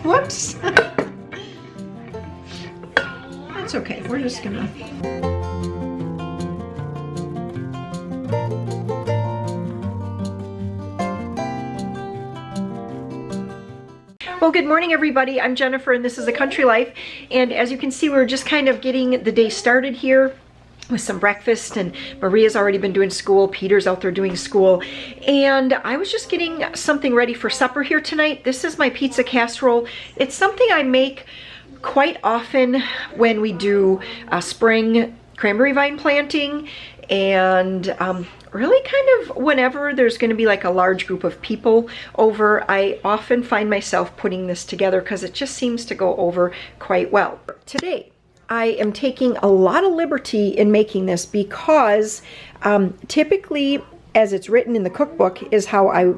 Whoops. That's okay. We're just gonna. Well, good morning, everybody. I'm Jennifer, and this is A Country Life. And as you can see, we're just kind of getting the day started here with some breakfast, and Maria's already been doing school. Peter's out there doing school. And I was just getting something ready for supper here tonight. This is my pizza casserole. It's something I make quite often when we do spring cranberry vine planting, and really kind of whenever there's going to be like a large group of people over, I often find myself putting this together because it just seems to go over quite well. Today, I am taking a lot of liberty in making this because typically, as it's written in the cookbook, is how I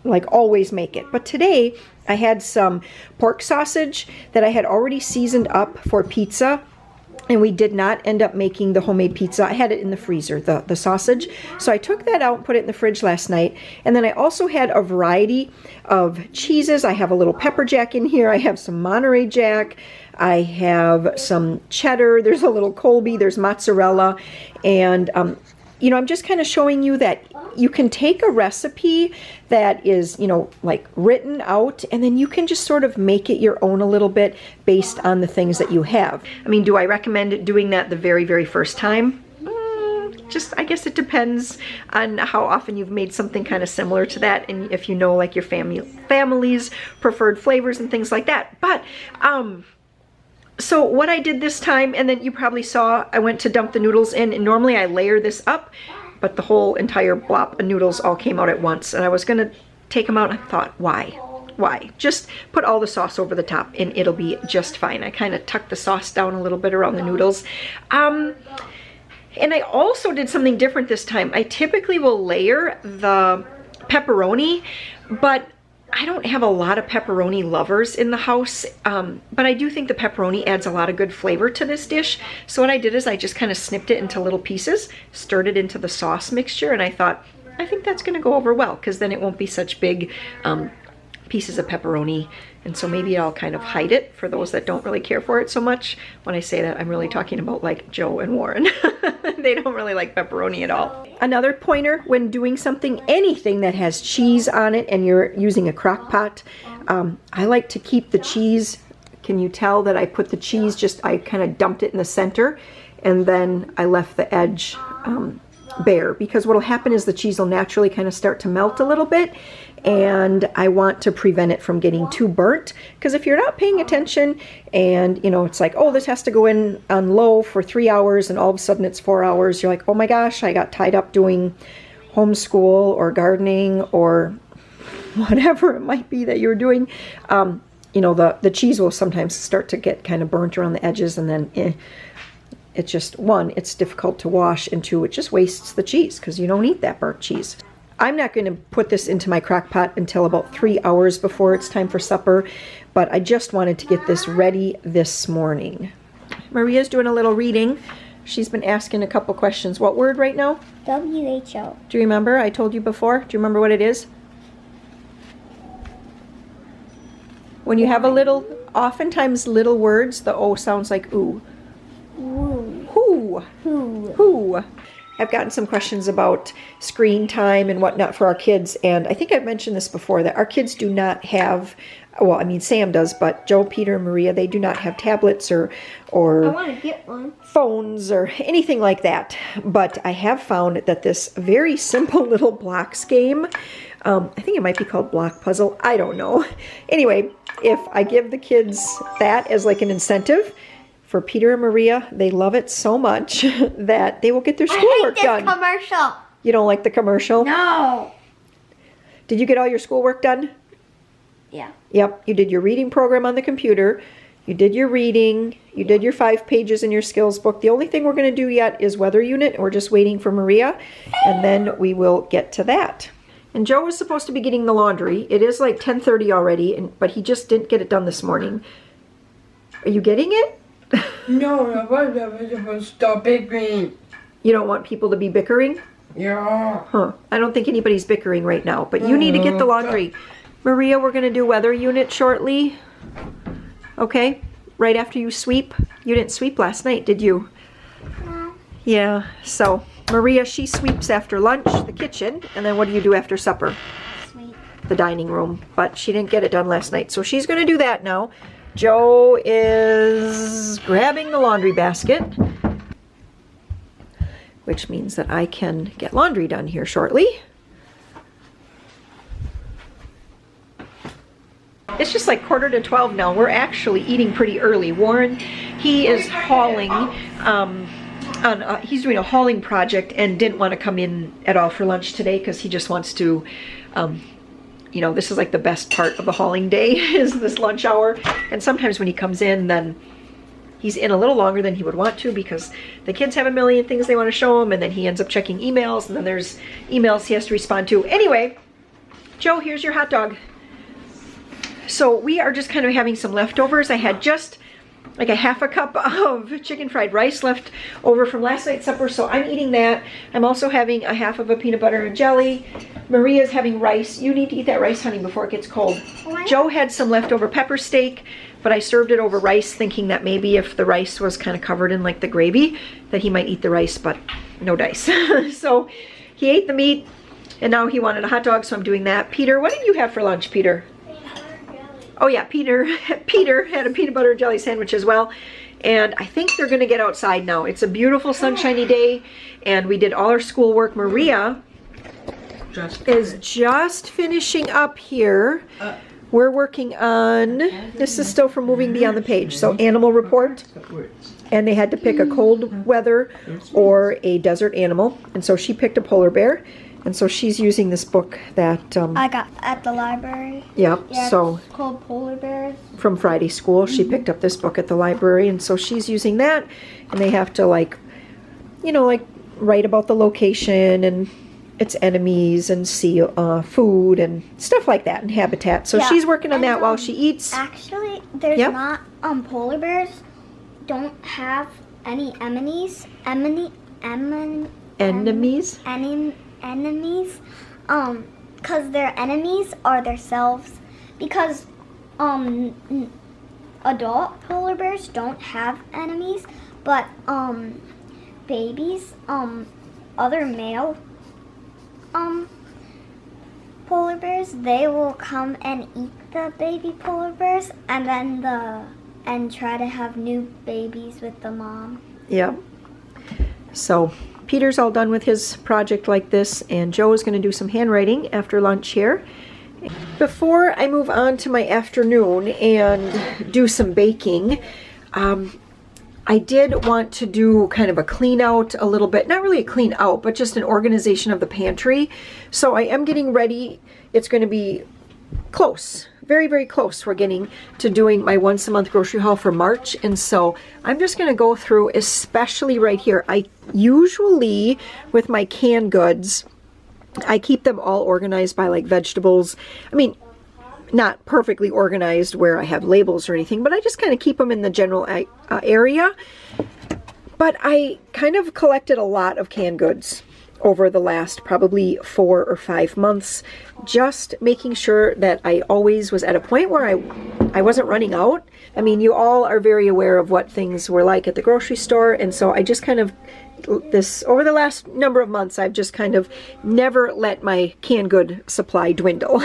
like always make it. But today, I had some pork sausage that I had already seasoned up for pizza, and we did not end up making the homemade pizza. I had it in the freezer, the sausage. So I took that out and put it in the fridge last night. And then I also had a variety of cheeses. I have a little pepper jack in here. I have some Monterey Jack. I have some cheddar. There's a little Colby. There's mozzarella. And, you know, I'm just kind of showing you that you can take a recipe that is, you know, like written out, and then you can just sort of make it your own a little bit based on the things that you have. I mean, do I recommend doing that the very, very first time? Just, I guess it depends on how often you've made something kind of similar to that, and if you know like your family's preferred flavors and things like that. But, so what I did this time, and then you probably saw, I went to dump the noodles in, and normally I layer this up, but the whole entire blob of noodles all came out at once, and I was gonna take them out, and I thought, why? Why? Just put all the sauce over the top, and it'll be just fine. I kind of tucked the sauce down a little bit around the noodles. And I also did something different this time. I typically will layer the pepperoni, but I don't have a lot of pepperoni lovers in the house, but I do think the pepperoni adds a lot of good flavor to this dish. So what I did is I just kind of snipped it into little pieces, stirred it into the sauce mixture, and I thought, I think that's gonna go over well, because then it won't be such big pieces of pepperoni. And so maybe I'll kind of hide it for those that don't really care for it so much. When I say that, I'm really talking about like Joe and Warren. They don't really like pepperoni at all. Another pointer when doing something, anything that has cheese on it and you're using a crock pot, I like to keep the cheese. Can you tell that I put the cheese, I kind of dumped it in the center, and then I left the edge bare, because what will happen is the cheese will naturally kind of start to melt a little bit, and I want to prevent it from getting too burnt, because if you're not paying attention and, you know, it's like, oh, this has to go in on low for 3 hours, and all of a sudden it's 4 hours, you're like, oh my gosh, I got tied up doing homeschool or gardening or whatever it might be that you're doing. You know, the cheese will sometimes start to get kind of burnt around the edges, and then it's just, one, it's difficult to wash, and two, it just wastes the cheese because you don't eat that burnt cheese. I'm not going to put this into my crock pot until about 3 hours before it's time for supper, but I just wanted to get this ready this morning. Maria's doing a little reading. She's been asking a couple questions. What word right now? WHO. Do you remember? I told you before. Do you remember what it is? When you have a little, oftentimes little words, the O sounds like ooh. Woo. Who. Who. Who. I've gotten some questions about screen time and whatnot for our kids, and I think I've mentioned this before, that our kids do not have, well, I mean, Sam does, but Joe, Peter, and Maria, they do not have tablets or I want to get one. phones or anything like that. But I have found that this very simple little blocks game, I think it might be called Block Puzzle, I don't know. Anyway, if I give the kids that as like an incentive, for Peter and Maria, they love it so much that they will get their schoolwork done. I hate this commercial. You don't like the commercial? No. Did you get all your schoolwork done? Yeah. Yep, you did your reading program on the computer. You did your reading. You did your 5 pages in your skills book. The only thing we're going to do yet is weather unit. We're just waiting for Maria, and then we will get to that. And Joe was supposed to be getting the laundry. It is like 10:30 already, but he just didn't get it done this morning. Are you getting it? No, I was supposed to stop bickering. You don't want people to be bickering? Yeah. Huh. I don't think anybody's bickering right now, but you need to get the laundry. Maria, we're going to do weather unit shortly. Okay? Right after you sweep. You didn't sweep last night, did you? No. Yeah, so Maria, she sweeps after lunch, the kitchen, and then what do you do after supper? Sweet. The dining room. But she didn't get it done last night, so she's going to do that now. Joe is grabbing the laundry basket, which means that I can get laundry done here shortly. It's just like 11:45 now. We're actually eating pretty early. Warren, he is hauling, he's doing a hauling project and didn't want to come in at all for lunch today because he just wants to, you know, this is like the best part of the hauling day is this lunch hour. And sometimes when he comes in, then he's in a little longer than he would want to because the kids have a million things they want to show him, and then he ends up checking emails, and then there's emails he has to respond to. Anyway, Joe, here's your hot dog. So we are just kind of having some leftovers. I had just like a half a cup of chicken fried rice left over from last night's supper, so I'm eating that. I'm also having a half of a peanut butter and jelly. Maria's having rice. You need to eat that rice, honey, before it gets cold. What? Joe had some leftover pepper steak, but I served it over rice thinking that maybe if the rice was kind of covered in like the gravy, that he might eat the rice, but no dice. So he ate the meat, and now he wanted a hot dog, so I'm doing that. Peter, what did you have for lunch, Peter? Oh yeah, Peter had a peanut butter and jelly sandwich as well. And I think they're gonna get outside now. It's a beautiful sunshiny day, and we did all our schoolwork. Maria is just finishing up here. We're working on, this is still from Moving Beyond the Page, so animal report. And they had to pick a cold weather or a desert animal. And so she picked a polar bear. And so she's using this book that I got at the library. Yep. Yeah, So it's called Polar Bears. from Friday school, she picked up this book at the library, and so she's using that. And they have to, like, you know, like write about the location and its enemies and see food and stuff like that and habitat. So Yeah, she's working on and, that while she eats. Actually, there's Yep. not polar bears don't have any enemies. Enemies, because their enemies are themselves. Because adult polar bears don't have enemies, but babies, other male polar bears, they will come and eat the baby polar bears, and then and try to have new babies with the mom. Yep. So Peter's all done with his project like this, and Joe is going to do some handwriting after lunch here. Before I move on to my afternoon and do some baking, I did want to do kind of a clean out a little bit. Not really a clean out, but just an organization of the pantry. So I am getting ready. It's going to be close. Very, very close. We're getting to doing my once a month grocery haul for March. And so I'm just going to go through, especially right here. I usually, with my canned goods, I keep them all organized by like vegetables. I mean, not perfectly organized where I have labels or anything, but I just kind of keep them in the general area. But I kind of collected a lot of canned goods over the last probably 4 or 5 months, just making sure that I always was at a point where I wasn't running out. I mean, you all are very aware of what things were like at the grocery store, and so I just kind of, over the last number of months, I've just kind of never let my canned good supply dwindle.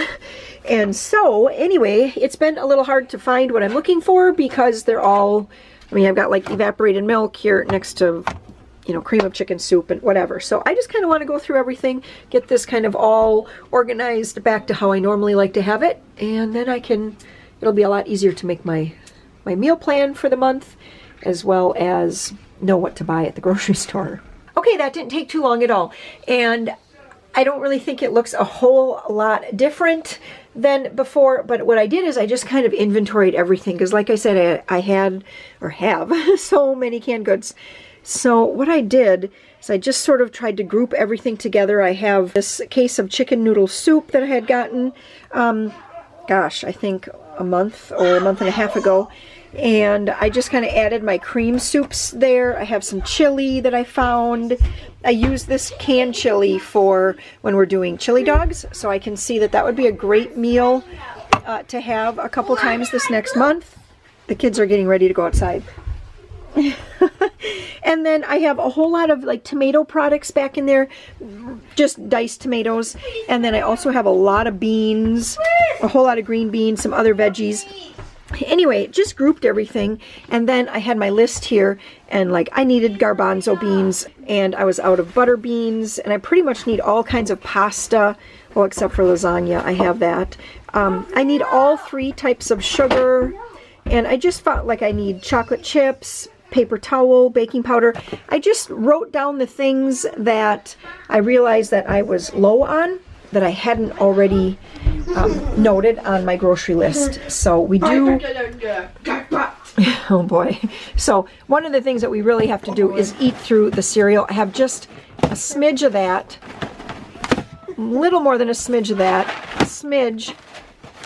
And so anyway, it's been a little hard to find what I'm looking for because they're all, I mean, I've got like evaporated milk here next to, you know, cream of chicken soup and whatever. So I just kind of want to go through everything, get this kind of all organized back to how I normally like to have it. And then it'll be a lot easier to make my meal plan for the month, as well as know what to buy at the grocery store. Okay, that didn't take too long at all. And I don't really think it looks a whole lot different than before, but what I did is I just kind of inventoried everything, because like I said, I had, or have, so many canned goods. So what I did is I just sort of tried to group everything together. I have this case of chicken noodle soup that I had gotten, gosh, I think a month or a month and a half ago. And I just kind of added my cream soups there. I have some chili that I found. I use this canned chili for when we're doing chili dogs. So I can see that that would be a great meal to have a couple times this next month. The kids are getting ready to go outside. And then I have a whole lot of like tomato products back in there, just diced tomatoes. And then I also have a lot of beans, a whole lot of green beans, some other veggies. Anyway, just grouped everything, and then I had my list here, and like I needed garbanzo beans, and I was out of butter beans, and I pretty much need all kinds of pasta, well, except for lasagna, I have that. I need all 3 types of sugar, and I just felt like I need chocolate chips, paper towel, baking powder. I just wrote down the things that I realized that I was low on, that I hadn't already noted on my grocery list. So we do, oh boy. So one of the things that we really have to do is eat through the cereal. I have just a smidge of that, a little more than a smidge of that, a smidge,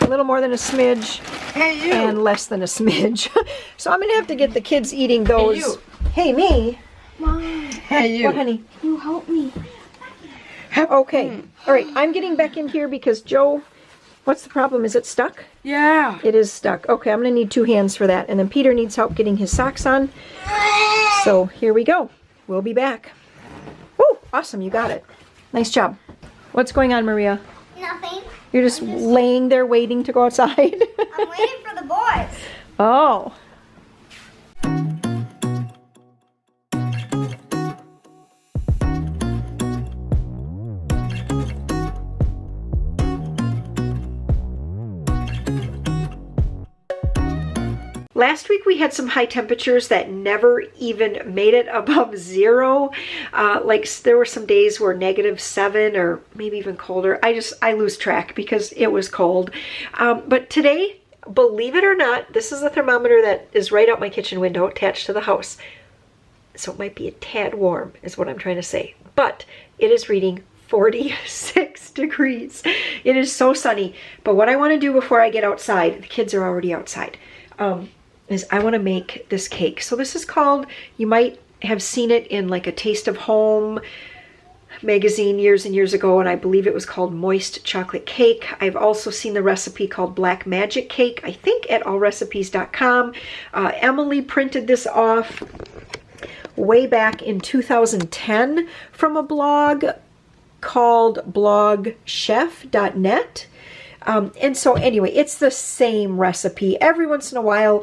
a little more than a smidge, and less than a smidge. So I'm going to have to get the kids eating those. Hey, me. Mom, Hey, you. What, honey? you help me. Okay. All right. I'm getting back in here because Joe, what's the problem? Is it stuck? Yeah. It is stuck. Okay, I'm going to need 2 hands for that. And then Peter needs help getting his socks on. So here we go. We'll be back. Oh, awesome. You got it. Nice job. What's going on, Maria? Nothing. You're just laying there waiting to go outside? I'm waiting for the boys. Oh. Last week we had some high temperatures that never even made it above 0. Like there were some days where -7 or maybe even colder. I lose track because it was cold. But today, believe it or not, this is a thermometer that is right out my kitchen window attached to the house. So it might be a tad warm is what I'm trying to say. But it is reading 46 degrees. It is so sunny. But what I want to do before I get outside, the kids are already outside, is I want to make this cake. So this is called, you might have seen it in like a Taste of Home magazine years and years ago, and I believe it was called Moist Chocolate Cake. I've also seen the recipe called Black Magic Cake, I think at allrecipes.com. Emily printed this off way back in 2010 from a blog called blogchef.net. And so anyway, it's the same recipe. Every once in a while,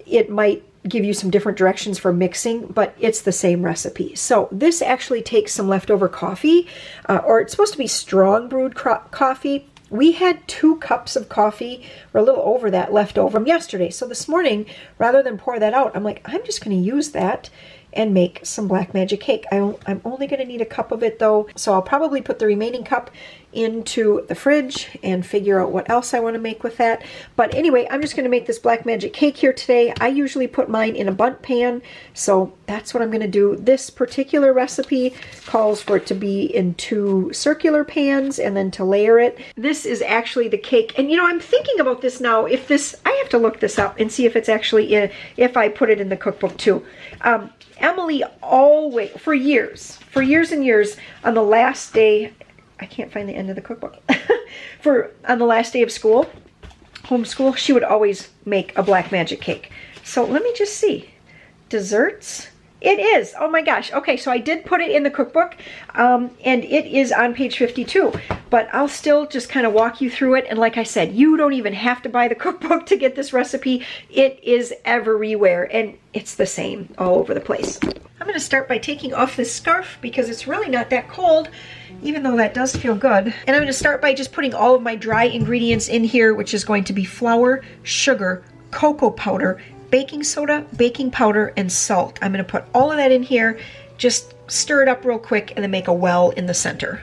it might give you some different directions for mixing, but it's the same recipe. So this actually takes some leftover coffee, or it's supposed to be strong brewed coffee. We had 2 cups of coffee, or a little over that, left over from yesterday. So this morning, rather than pour that out, I'm like, I'm just going to use that and make some Black Magic Cake. I'm only going to need a cup of it though, so I'll probably put the remaining cup into the fridge and figure out what else I want to make with that. But anyway, I'm just going to make this Black Magic Cake here today. I usually put mine in a bundt pan, so that's what I'm going to do. This particular recipe calls for it to be in 2 circular pans and then to layer it. This is actually the cake, and you know, I'm thinking about this now. If this, I have to look this up and see if it's actually in, if I put it in the cookbook too. Emily always, for years and years, on the last day, I can't find the end of the cookbook, on the last day of school, homeschool, she would always make a Black Magic Cake. So let me just see. Desserts It is. Oh my gosh. Okay, so I did put it in the cookbook, and it is on page 52. But I'll still just kind of walk you through it. And like I said, you don't even have to buy the cookbook to get this recipe. It is everywhere, and it's the same all over the place. I'm going to start by taking off this scarf because it's really not that cold, even though that does feel good. And I'm going to start by just putting all of my dry ingredients in here, which is going to be flour, sugar, cocoa powder, baking soda, baking powder, and salt. I'm going to put all of that in here, just stir it up real quick, and then make a well in the center.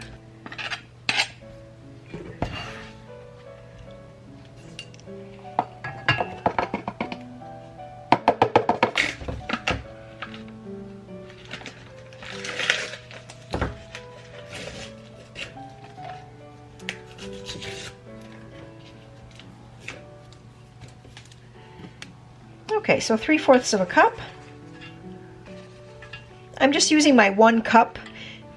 Okay, so 3/4 of a cup. I'm just using my 1 cup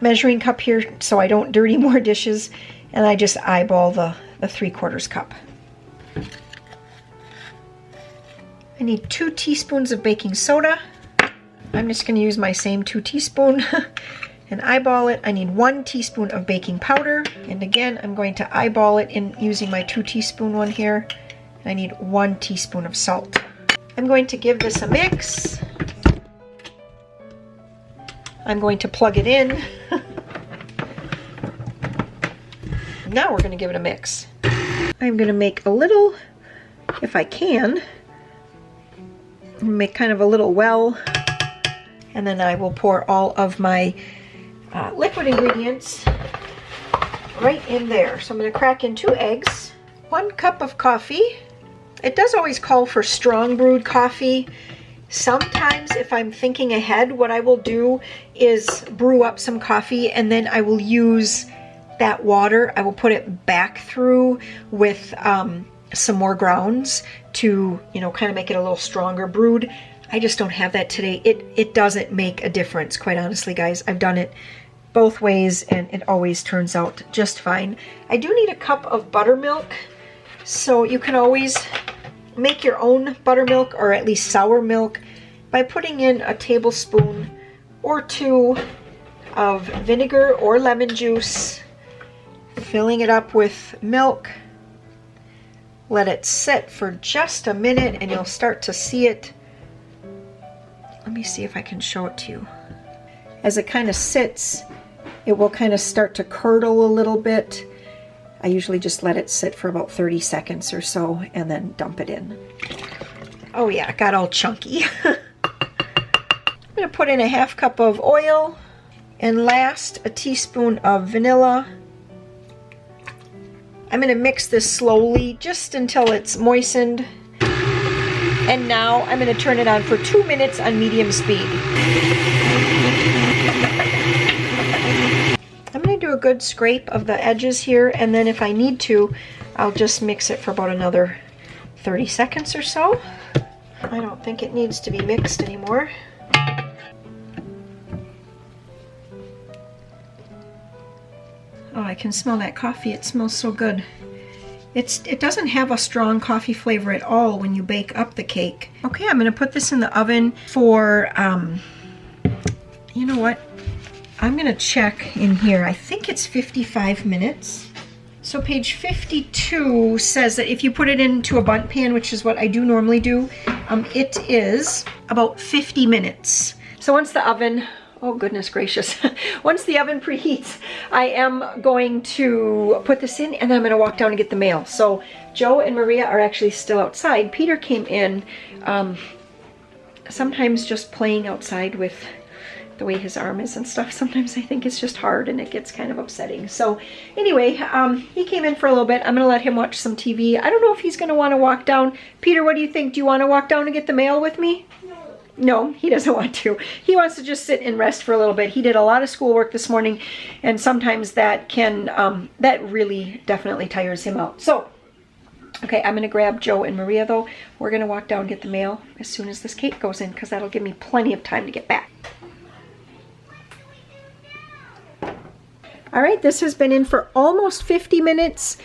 measuring cup here so I don't dirty more dishes, and I just eyeball the 3/4 cup. I need 2 teaspoons of baking soda. I'm just going to use my same 2 teaspoon and eyeball it. I need 1 teaspoon of baking powder, and again I'm going to eyeball it in using my 2 teaspoon one here. And I need 1 teaspoon of salt. I'm going to give this a mix. I'm going to plug it in. Now we're going to give it a mix. I'm going to make a little, if I can, make kind of a little well, and then I will pour all of my liquid ingredients right in there. So I'm going to crack in 2 eggs, 1 cup of coffee. It does always call for strong brewed coffee. Sometimes if I'm thinking ahead, what I will do is brew up some coffee and then I will use that water. I will put it back through with some more grounds to, you know, kind of make it a little stronger brewed. I just don't have that today. It doesn't make a difference, quite honestly, guys. I've done it both ways and it always turns out just fine. I do need a cup of buttermilk, so you can always make your own buttermilk or at least sour milk by putting in a tablespoon or 2 of vinegar or lemon juice, filling it up with milk. Let it sit for just a minute and you'll start to see it. Let me see if I can show it to you. As it kind of sits, it will kind of start to curdle a little bit. I usually just let it sit for about 30 seconds or so and then dump it in. Oh yeah, it got all chunky. I'm going to put in a 1/2 cup of oil, and last a teaspoon of vanilla. I'm going to mix this slowly just until it's moistened. And now I'm going to turn it on for 2 minutes on medium speed. I'm going to do a good scrape of the edges here, and then if I need to, I'll just mix it for about another 30 seconds or so. I don't think it needs to be mixed anymore. Oh, I can smell that coffee. It smells so good. It doesn't have a strong coffee flavor at all when you bake up the cake. Okay, I'm going to put this in the oven for, you know what? I'm going to check in here. I think it's 55 minutes. So page 52 says that if you put it into a bundt pan, which is what I do normally do, it is about 50 minutes. So once the oven, oh goodness gracious, once the oven preheats, I am going to put this in and then I'm going to walk down and get the mail. So Joe and Maria are actually still outside. Peter came in, sometimes just playing outside with the way his arm is and stuff. Sometimes I think it's just hard and it gets kind of upsetting. So anyway, he came in for a little bit. I'm going to let him watch some TV. I don't know if he's going to want to walk down. Peter, what do you think? Do you want to walk down and get the mail with me? No, he doesn't want to. He wants to just sit and rest for a little bit. He did a lot of schoolwork this morning, and sometimes that can, that really definitely tires him out. So, okay, I'm going to grab Joe and Maria, though. We're going to walk down and get the mail as soon as this cake goes in, because that'll give me plenty of time to get back. All right, this has been in for almost 50 minutes.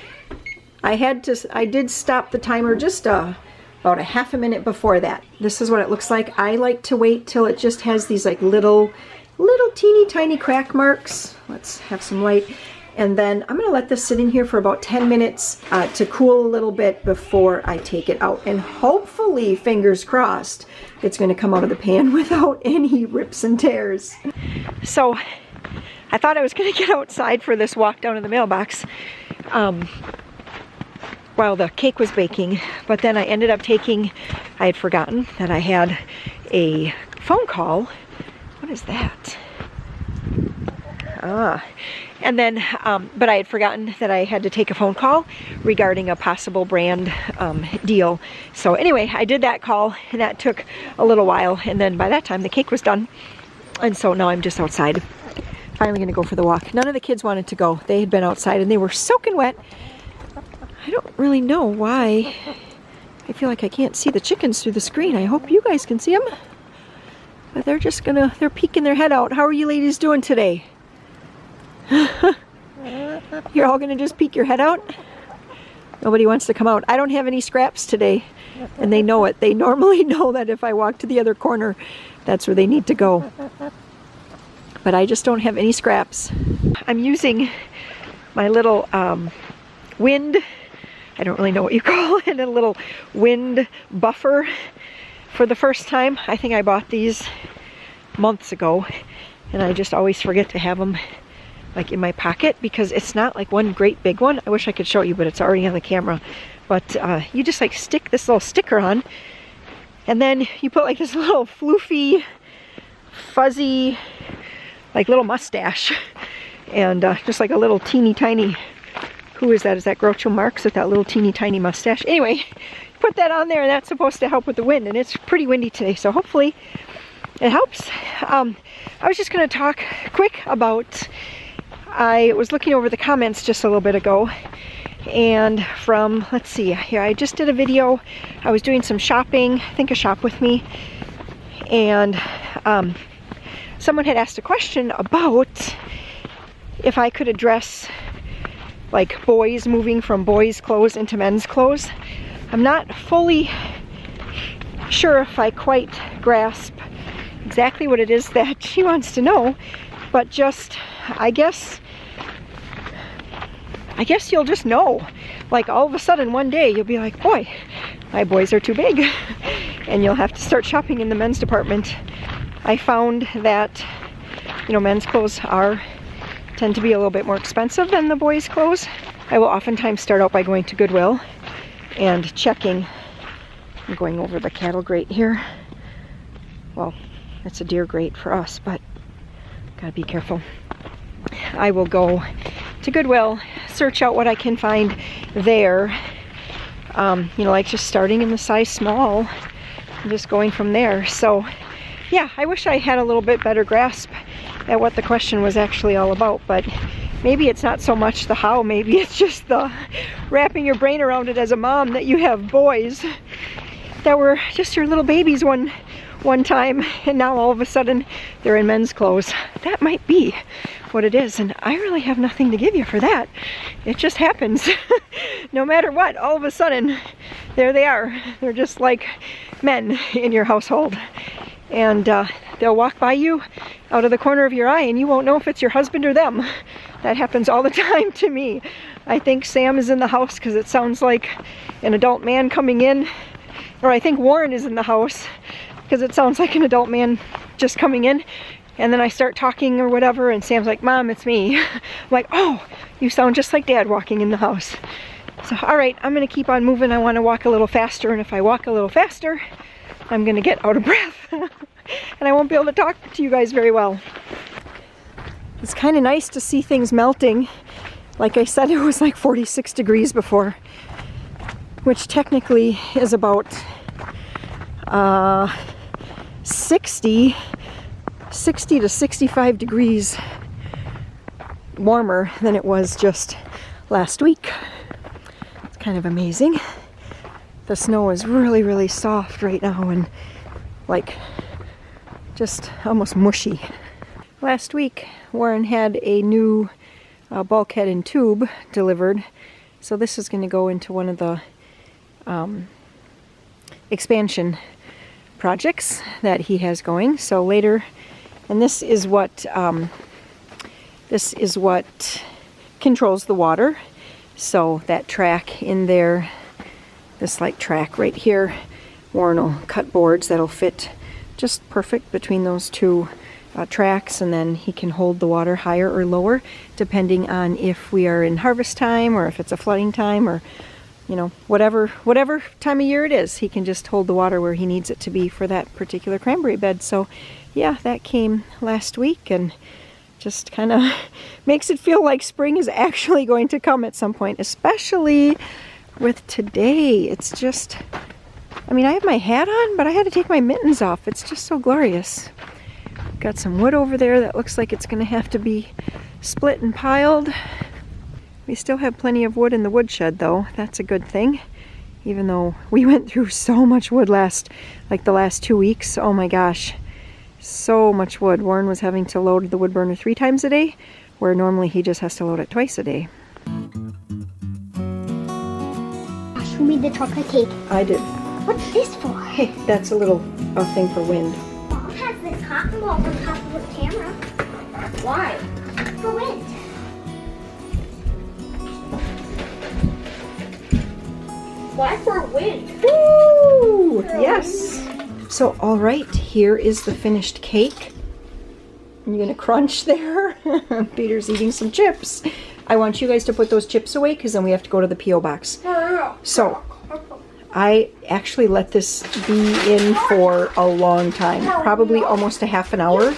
I did stop the timer just a about a half a minute before that. This is what it looks like. I like to wait till it just has these like little teeny tiny crack marks. Let's have some light. And then I'm gonna let this sit in here for about 10 minutes to cool a little bit before I take it out. And hopefully, fingers crossed, it's gonna come out of the pan without any rips and tears. So I thought I was gonna get outside for this walk down to the mailbox while the cake was baking, but then I ended up I had forgotten that I had a phone call. What is that? And then, but I had forgotten that I had to take a phone call regarding a possible brand deal. So anyway, I did that call, and that took a little while, and then by that time the cake was done. And so now I'm just outside. Finally gonna go for the walk. None of the kids wanted to go. They had been outside and they were soaking wet. I don't really know why. I feel like I can't see the chickens through the screen. I hope you guys can see them. But they're just they're peeking their head out. How are you ladies doing today? You're all gonna just peek your head out? Nobody wants to come out. I don't have any scraps today, and they know it. They normally know that if I walk to the other corner, that's where they need to go. But I just don't have any scraps. I'm using my little wind, I don't really know what you call it, a little wind buffer for the first time. I think I bought these months ago, and I just always forget to have them like in my pocket because it's not like one great big one. I wish I could show you, but it's already on the camera. But you just like stick this little sticker on, and then you put like this little floofy, fuzzy, like little mustache, and just like a little teeny tiny, who is that? Is that Groucho Marx with that little teeny tiny mustache? Anyway, put that on there, and that's supposed to help with the wind, and it's pretty windy today, so hopefully it helps. I was just going to talk quick about, I was looking over the comments just a little bit ago, and from, let's see, here I just did a video. I was doing some shopping, I think a shop with me, and someone had asked a question about if I could address like boys moving from boys' clothes into men's clothes. I'm not fully sure if I quite grasp exactly what it is that she wants to know, but just, I guess you'll just know. Like all of a sudden one day you'll be like, boy, my boys are too big, and you'll have to start shopping in the men's department. I found that, you know, men's clothes tend to be a little bit more expensive than the boys' clothes. I will oftentimes start out by going to Goodwill and checking. I'm going over the cattle grate here. Well, it's a deer grate for us, but gotta be careful. I will go to Goodwill, search out what I can find there. You know, like just starting in the size small and just going from there. So yeah, I wish I had a little bit better grasp at what the question was actually all about, but maybe it's not so much the how, maybe it's just the wrapping your brain around it as a mom that you have boys that were just your little babies one time, and now all of a sudden they're in men's clothes. That might be what it is, and I really have nothing to give you for that. It just happens. No matter what, all of a sudden there they are. They're just like men in your household, and they'll walk by you out of the corner of your eye and you won't know if it's your husband or them. That happens all the time to me. I think Sam is in the house because it sounds like an adult man coming in, or I think Warren is in the house because it sounds like an adult man just coming in, and then I start talking or whatever and Sam's like, Mom, it's me. I'm like, oh, you sound just like Dad walking in the house. So alright, I'm gonna keep on moving. I want to walk a little faster, and if I walk a little faster I'm gonna get out of breath and I won't be able to talk to you guys very well. It's kind of nice to see things melting. Like I said, it was like 46 degrees before, which technically is about 60 to 65 degrees warmer than it was just last week. It's kind of amazing. The snow is really, really soft right now and like just almost mushy. Last week, Warren had a new bulkhead and tube delivered. So this is going to go into one of the expansion projects that he has going. So later, and this is what controls the water. So that track in there, this like track right here, Warren will cut boards that'll fit just perfect between those two tracks, and then he can hold the water higher or lower depending on if we are in harvest time or if it's a flooding time, or you know, whatever time of year it is, he can just hold the water where he needs it to be for that particular cranberry bed. So yeah, that came last week and just kind of makes it feel like spring is actually going to come at some point, especially with today. It's just, I mean, I have my hat on, but I had to take my mittens off. It's just so glorious. Got some wood over there that looks like it's going to have to be split and piled. We still have plenty of wood in the woodshed though. That's a good thing. Even though we went through so much wood the last 2 weeks. Oh my gosh. So much wood. Warren was having to load the wood burner 3 times a day, where normally he just has to load it twice a day. Who made the chocolate cake? I did. What's this for? Hey, that's a little thing for wind. Mom has this cotton ball on top of the camera. Why? For wind. Why for wind? Woo! Yes. So, all right, here is the finished cake. You're gonna crunch there. Peter's eating some chips. I want you guys to put those chips away because then we have to go to the P.O. box. So, I actually let this be in for a long time, probably almost a half an hour.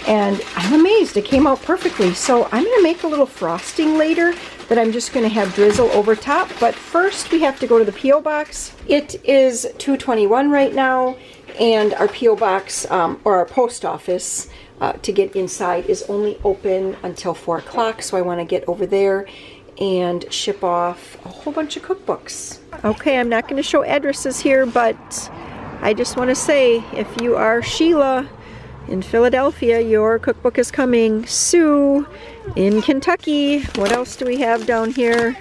And I'm amazed, it came out perfectly. So I'm gonna make a little frosting later that I'm just gonna have drizzle over top. But first we have to go to the P.O. box. It is 2:21 right now, and our P.O. box, or our post office, to get inside is only open until 4 o'clock. So I wanna get over there and ship off a whole bunch of cookbooks. Okay, I'm not gonna show addresses here, but I just wanna say, if you are Sheila in Philadelphia, your cookbook is coming. Sue in Kentucky. What else do we have down here?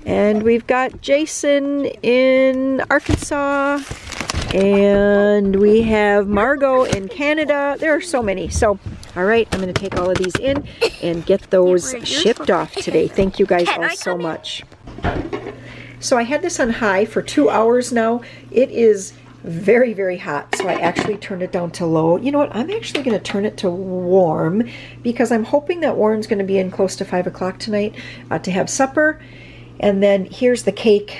And we've got Jason in Arkansas. And we have Margot in Canada. There are so many. So, all right, I'm going to take all of these in and get those shipped off today. Thank you guys all so much. So I had this on high for 2 hours now. It is very, very hot, so I actually turned it down to low. You know what? I'm actually going to turn it to warm because I'm hoping that Warren's going to be in close to 5 o'clock tonight to have supper. And then here's the cake.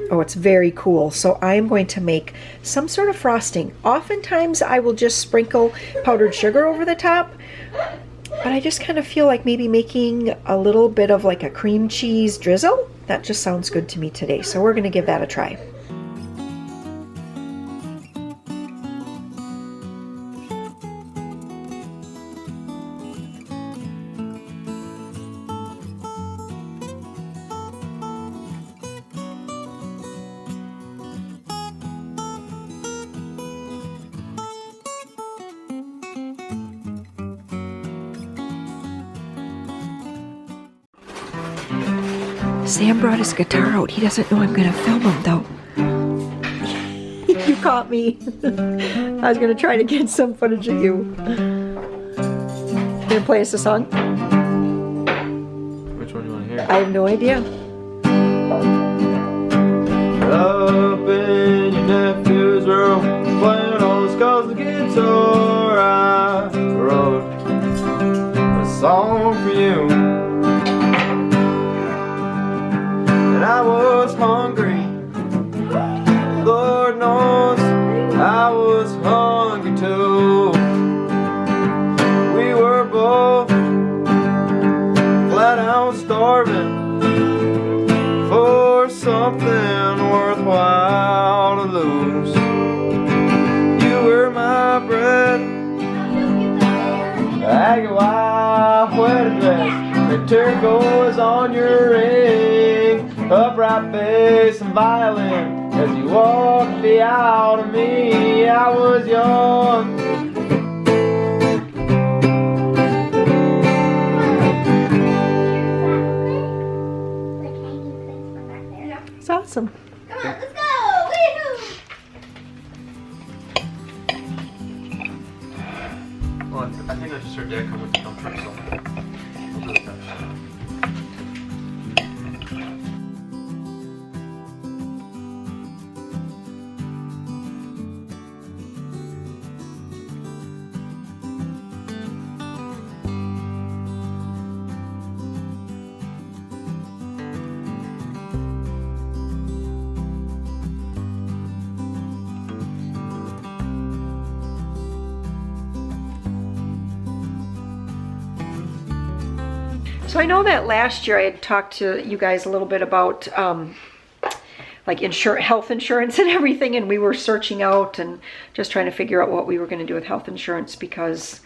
Oh, it's very cool. So I'm going to make some sort of frosting. Oftentimes I will just sprinkle powdered sugar over the top, but I just kind of feel like maybe making a little bit of like a cream cheese drizzle. That just sounds good to me today. So we're going to give that a try. Sam brought his guitar out. He doesn't know I'm going to film him, though. You caught me. I was going to try to get some footage of you. You going to play us a song? Which one do you want to hear? I have no idea. Up in your nephew's room, playing all the scales of the guitar. I wrote a song for you. And I was hungry, Lord knows I was hungry too. We were both flat out starving for something worthwhile to lose. You were my bread, agate white wedding dress, the turquoise on your ring, upright face and violin as you walked the aisle to me. I was young. It's awesome. Come on, let's go! Woo-hoo! just her dad come with the dump truck, so we'll do it that. So I know that last year I had talked to you guys a little bit about like health insurance and everything, and we were searching out and just trying to figure out what we were going to do with health insurance, because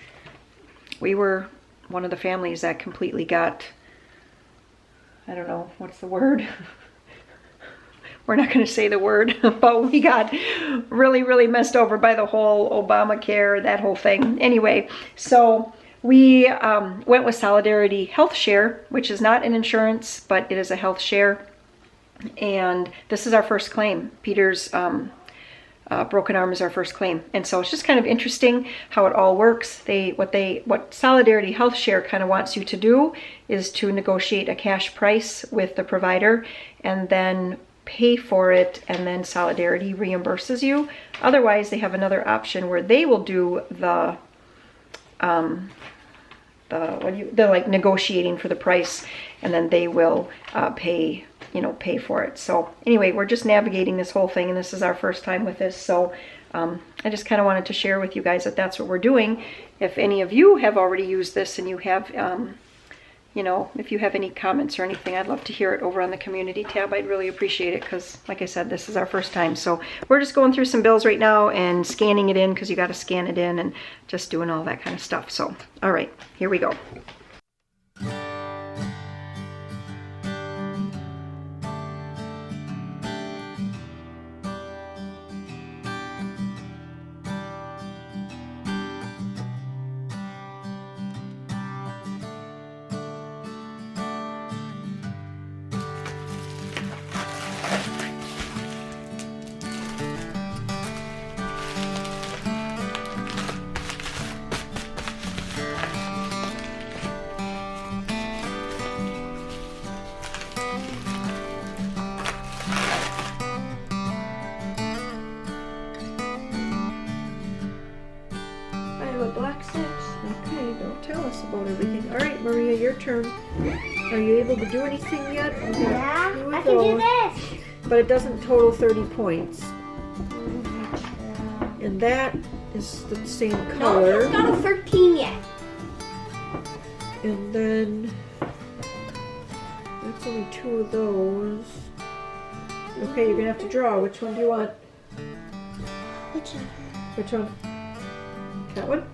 we were one of the families that completely got, I don't know, what's the word? We're not going to say the word, but we got really, really messed over by the whole Obamacare, that whole thing. Anyway, so we went with Solidarity Health Share, which is not an insurance, but it is a health share. And this is our first claim. Peter's broken arm is our first claim. And so it's just kind of interesting how it all works. What Solidarity Health Share kind of wants you to do is to negotiate a cash price with the provider and then pay for it, and then Solidarity reimburses you. Otherwise, they have another option where they will do the they're like negotiating for the price, and then they will pay for it. So anyway, we're just navigating this whole thing, and this is our first time with this. So I just kind of wanted to share with you guys that that's what we're doing. If any of you have already used this and you have, if you have any comments or anything, I'd love to hear it over on the community tab. I'd really appreciate it, because like I said, this is our first time. So we're just going through some bills right now and scanning it in, because you got to scan it in, and just doing all that kind of stuff. So, all right, here we go. Black 6. Okay, don't tell us about everything. All right, Maria, your turn. Are you able to do anything yet? Okay, Yeah, I can do this. But it doesn't total 30 points. And that is the same color. No, it's not a 13 yet. And then that's only 2 of those. Okay, you're gonna have to draw. Which one do you want? Which one? Which one? That one?